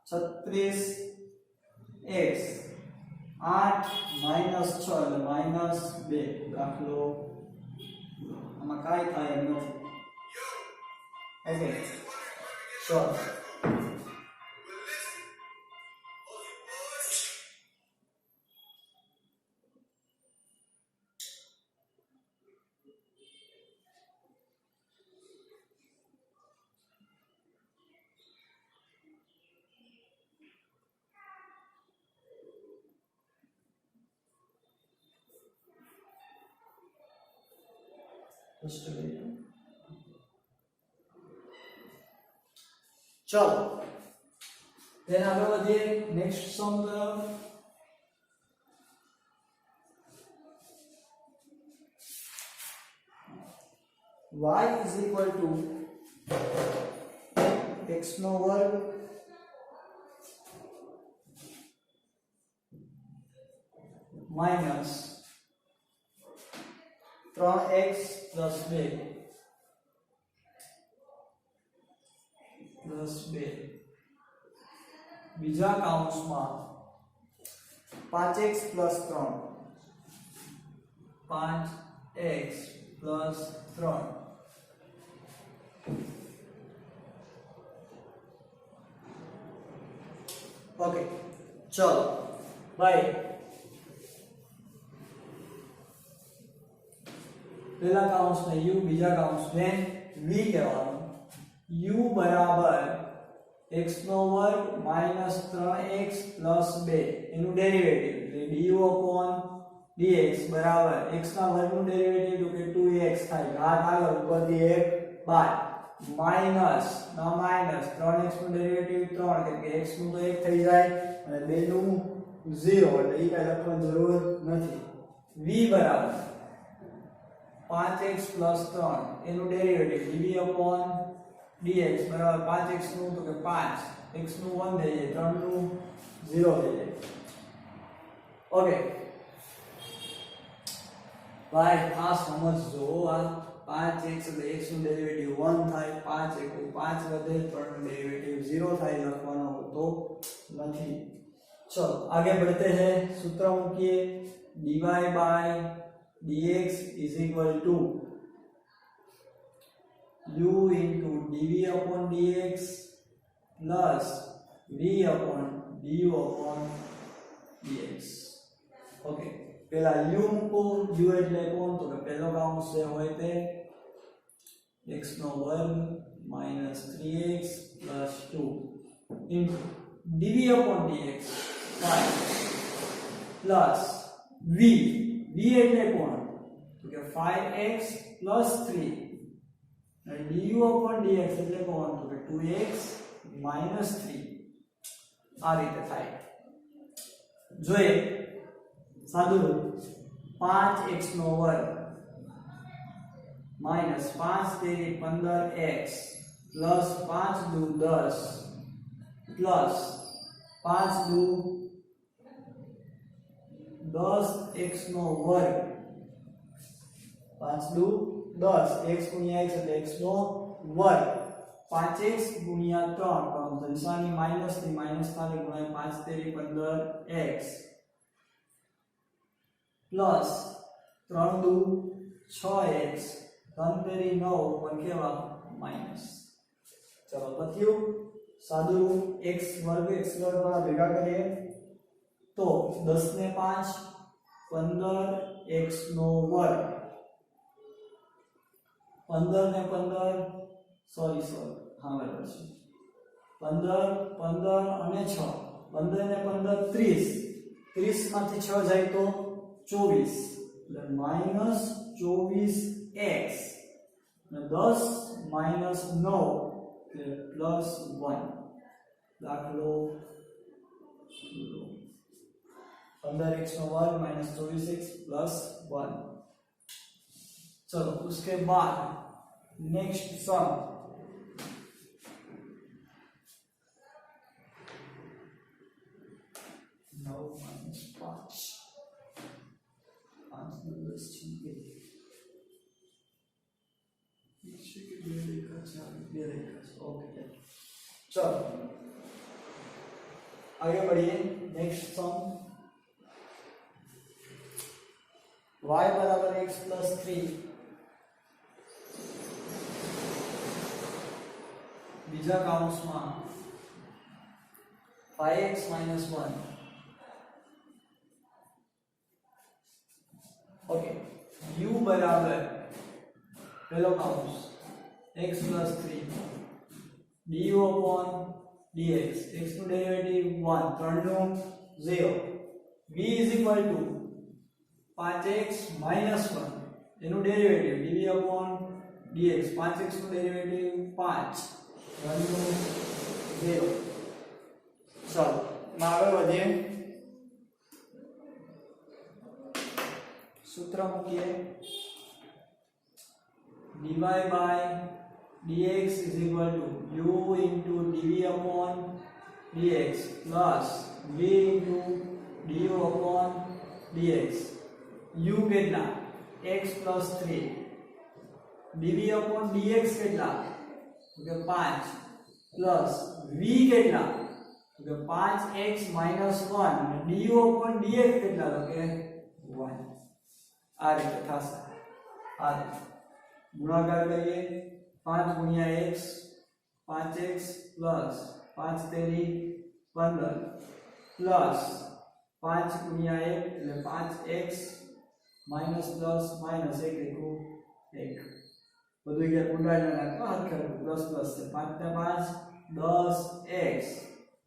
36x 8 માઈનસ 6 એટલે માઈનસ 2. દાખલો આમાં કાંઈ થાય એમ નથી. ઓકે ચલો चलो देन आगे बढ़िए नेक्स्ट सम तरफ। y is equal to x નો વર્ગ માઈનસ 3x પ્લસ 2 બીજા કાઉન્સમાં 5x plus 3 5x plus 3 okay चलो भाई पहला काउंस में u बीजा काउंस में v કહેવાનું u બરાબર x નો વર્ગ માઈનસ 3x પ્લસ 2 એનું ડેરિવેટિવ એટલે du upon dx બરાબર x ના વર્ગનું ડેરિવેટિવ તો કે 2x થાય ઘાત આગળ ઉપરથી 1 બાદ માઈનસ ના માઈનસ 3x નું ડેરિવેટિવ 3 કેમ કે x નું તો 1 થઈ જાય અને 2 નું 0 એટલે ઈ કાઈ લખવાની જરૂર નથી v બરાબર 5x 3 એનું ડેરિવેટિવ dv upon dx બરાબર 5x નું તો કે 5 x નું 1 થઈ જાય 3 નું 0 થઈ જાય ઓકે ભાઈ આ સમજજો આ 5x એટલે x નું ડેરિવેટિવ 1 થાય 5 એક 5 વધે 3 નું ડેरिवेटिव 0 થાય લખવાનો હોતો નથી चलो आगे बढ़ते हैं सूत्र मुकिए dy by dx is equal to u into dv upon dx plus v upon du upon dx okay पहला u મૂકો u એટલે કોણ તો કે પહેલો કાઉન્સ છે હોય તે x નો વર્ગ minus 3x plus 2 into dv upon dx 5 plus v એટલે કોણ તો કે 5x plus 3 અને du upon dx એટલે કોણ તો કે 2x minus 3 આ રીતે થાય જોઈએ સાદું 5x નો વર્ગ minus 5 તેરી 15x plus 5 દુ 10 plus 5 દુ 10x નો વર્ગ 5 દુ 10 x ગુણ્યા x એટલે x નો વર્ગ 5x ગુણ્યા 3 પણ નિશાની માઈનસ ની માઈનસ ખાલી ગુણ્યા 5 તેરી 15x प्लस 3 दू 6x 3 तेरी 9 पर केवा माइनस चलो बतियो सादू x वर्ग वाला भेगा करिए तो 10 ने 5 15x नो वर्ग 15 ने 15 सॉरी हां बराबर છે 15 15 અને 6 15 ने 15 30 30 માંથી 6 જાય તો 24 એટલે માઈનસ 24x અને 10 માઈનસ 9 એટલે પ્લસ 1 દાખલો 15x નો વર્ગ माइनस 24x प्लस 1 चलो उसके बाद नेक्स्ट सम नौ माइनस 5 5 10 छीके पीछे के दे रेखा चार दे रेखा ओके चलो आगे बढ़िए नेक्स्ट सम y बराबर x plus 3 बीजा काउंस में 5x minus 1 ओके u बराबर पहलो काउंस x plus 3 du upon dx x નું ડેરિવેટિવ 1 3 નું 0 v is equal to 5x minus 1 એનું derivative dv upon dx 5x નું ડેરિવેટિવ 5 1 નું 0. ચાલો આગળ વધીએ સૂત્ર મૂકીએ dy by dx is equal to u into dv upon dx plus v into du upon dx u કેટલા x plus 3 dv upon dx કેટલા તો કે 5 plus v કેટલા તો કે 5x minus 1 અને du upon dx કેટલા તો કે 1 આ રીતે થશે આ રીતે ગુણાકાર કરીએ 5 ગુણ્યા x 5x plus 5 તેરી 15 plus 5 ગુણ્યા 1 એટલે 5x minus plus minus 1 એકુ 1 બધું કે ગુણાકાર નાખો હાથ કરો પ્લસ પ્લસ છે 5 ને 5 10x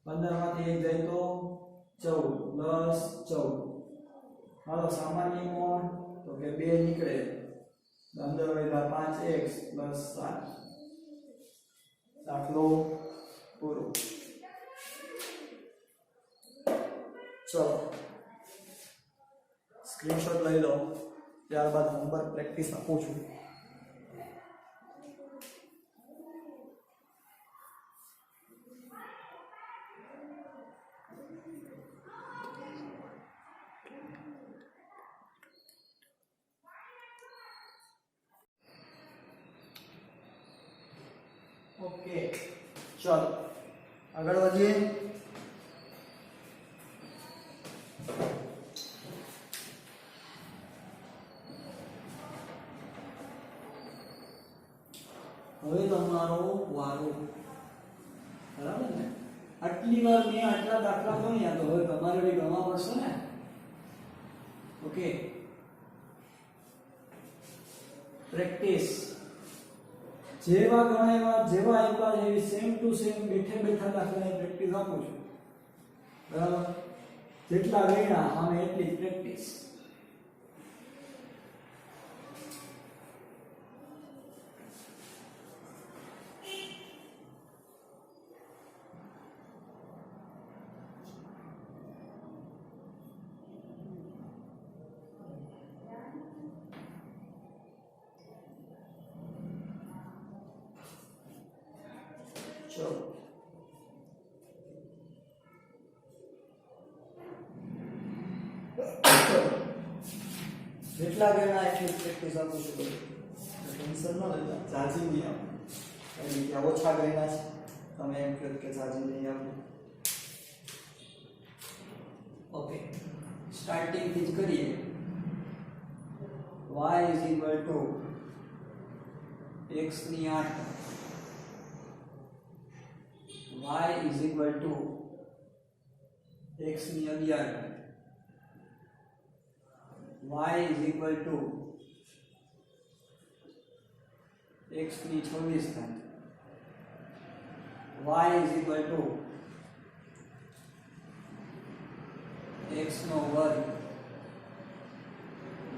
15 માંથી 1 જાય તો 14 10 14 હાલો સામાન્ય કોણ તો કે 2 નીકળે અંદર વધ્યા 5x plus 7 દાખલો પૂરો ચલો સ્ક્રીનશોટ લઈ લો ત્યારબાદ હોમવર્ક પ્રેક્ટિસ આપું છું ओके चलो આગળ વધીએ હવે તમારો વારો બરાબર ને આટલી વાર મેં આટલા દાખલા ગણ્યા તો હવે તમારે બી ગણવા પડશે ને ઓકે પ્રેક્ટિસ જેવા ગણાવ્યા જેવા આપ્યા એવી સેમ ટુ સેમ બેઠે બેઠા દાખલાની પ્રેક્ટિસ આપું છું બરાબર જેટલા ગણ્યા આમે એટલી જ પ્રેક્ટિસ चलो જેટલા ગણ્યા એટલી પ્રેક્ટિસ આપું છું ટેન્શન ન લેતા ચાર્જિંગ નહીં આપો એટલે કે ઓછા ગણ્યા છે તમે એમ કહો કે ચાર્જિંગ નહીં આપો ઓકે સ્ટાર્ટિંગ થી જ કરીએ y is equal to x ની 8 y is equal to x ની 11 y is equal to x ની 26 ઘાત y is equal to x નો વર્ગ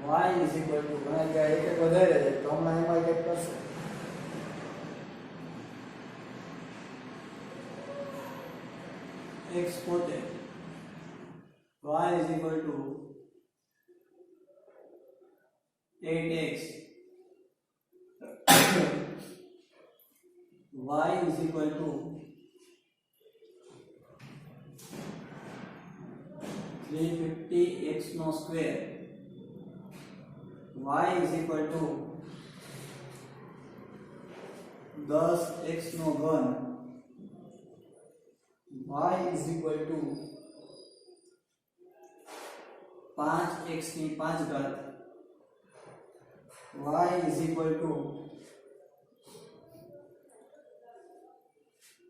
y is equal to ઘણા કે એક વધારે છે તો હમણાં એમાં એક કરશે x પોતે y is equal to 8x y is equal to 350x નો square y is equal to 10x નો ઘન y is equal to 5x ની 5 ઘાત y is equal to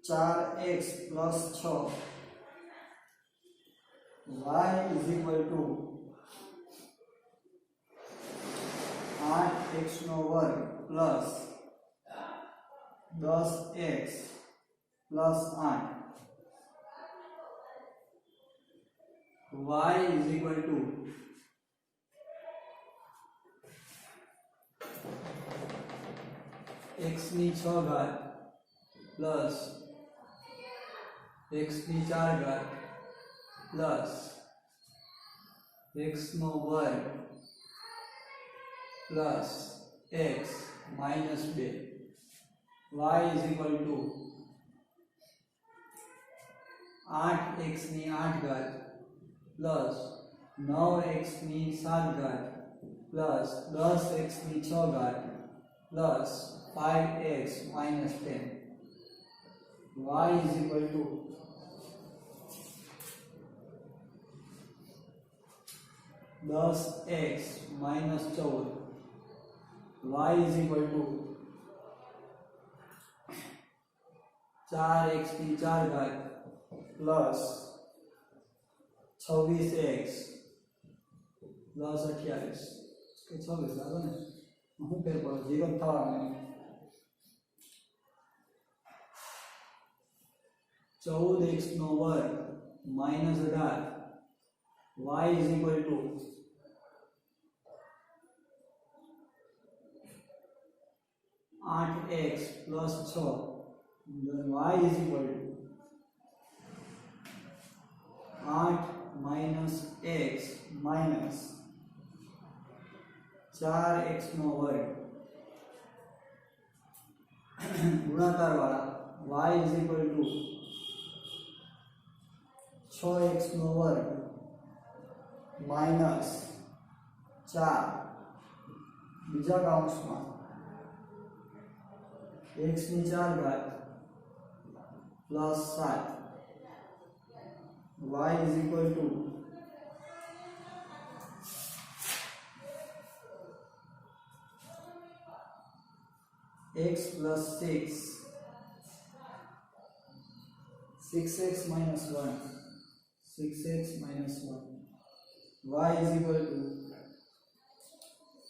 4x plus 6 y is equal to 8x નો વર્ગ plus 10x plus 8 y is equal to x ની 6 ઘાત plus x ની 4 ઘાત plus x નો વર્ગ plus x minus 2 y is equal two 8x ની 8 ઘાત plus 9x ની 7 ઘાત પ્લસ 10x ની 6 ઘાત plus 5x minus 10 y is equal two 10x minus 14 y is equal two 4x ની 4 ઘાત પ્લસ 26x પ્લસ 28 કે 26 લાગો ને હું ફેર પડો જીરો થવાનું 14x નો વર્ગ minus 18 y is equal two 8x plus 6 then y is equal to 8 minus x minus 4x નો વર્ગ ગુણાકાર વાળા y is equal to 6x નો વર્ગ minus 4 બીજા કાઉન્સમાં x ની 4 ઘાત plus 7 y is equal to x plus 6 6x minus 1 6x minus 1 y is equal to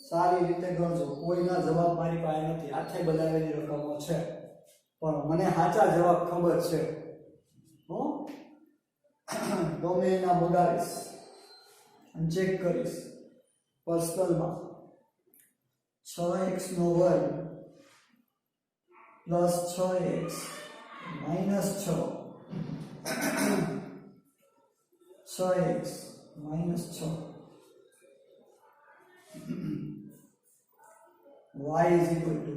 સારી રીતે ગણજો કોઈના જવાબ મારી પાસે નથી આખે બનાવેલી રકમો છે પણ મને સાચા જવાબ ખબર છે હું ગમે એના બગાડીશ અને ચેક કરીશ પર્સનલમાં 6x નો વર્ગ plus 6x minus 6 6x minus 6 y is equal to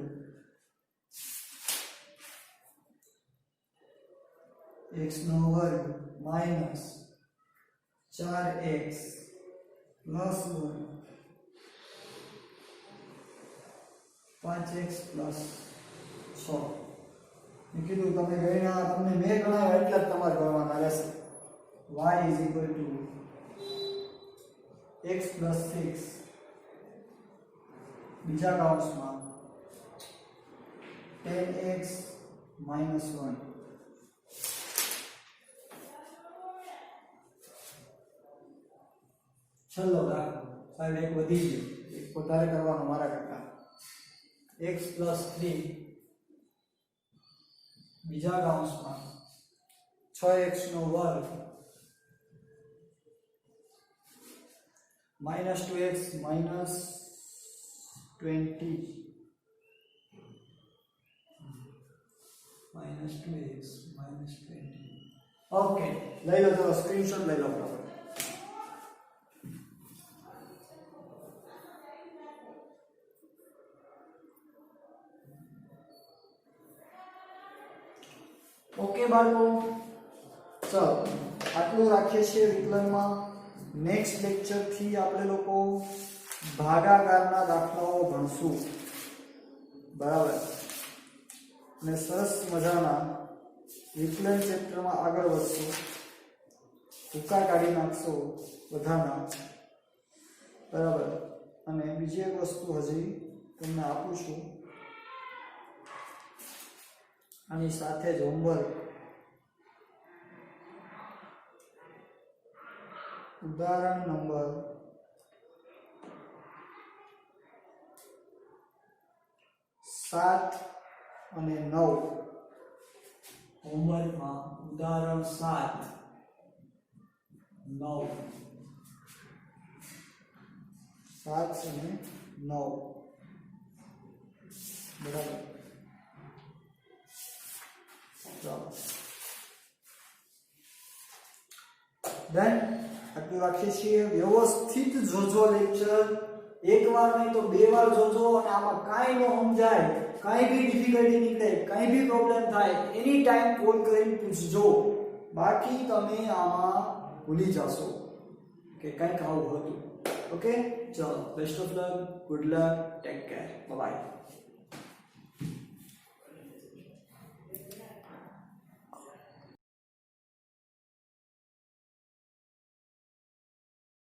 x નો વર્ગ minus 4x plus 1 5x plus 6 મેં કીધું તમે ગણ્યા તમને મેં ગણાવ્યા એટલા જ તમારે ગણવાના રહેશે y is equal to x plus 6 બીજા કાઉન્સમાં 10x minus 1 ચલો રાખો સાહેબ એક વધી ગયો એક વધારે કરવાનો મારા કરતા x plus 3 બીજા કાઉન્સમાં 6x નો વર્ગ minus 2x minus 20 minus 2x minus 20 okay લઈ લો તો સ્ક્રીનશોટ લઈ લો બરાબર ઓકે બાળકો ચલો આટલું રાખીએ છીએ વિકલનમાં નેક્સ્ટ લેક્ચર થી આપણે લોકો ભાગાકારના દાખલાઓ ભણશું બરાબર અને સરસ મજાના વિકલન ચેપ્ટરમાં આગળ વધશું ભૂકા કાઢી નાખશો બધાના બરાબર અને બીજી એક વસ્તુ હજી તમને આપું છું આની સાથે જ હોમવર્ક ઉદાહરણ નંબર 7 અને 9 હોમવર્કમાં ઉદાહરણ 7 9 7 અને 9 બરાબર ધેન આટલું રાખીએ છીએ. વ્યવસ્થિત જોજો લેક્ચર, એકવાર નહીં તો બે વાર જોજો, અને આમાં કાંઈ ન સમજાય, કાંઈ બી ડિફિકલ્ટી નીકળે, કાંઈ બી પ્રોબ્લેમ થાય, એની ટાઈમ કોલ કરીને પૂછજો. બાકી તમે આમાં ભૂલી જશો કે કંઈક આવું હતું. ઓકે, ચલો, best of luck, good luck, take care, by.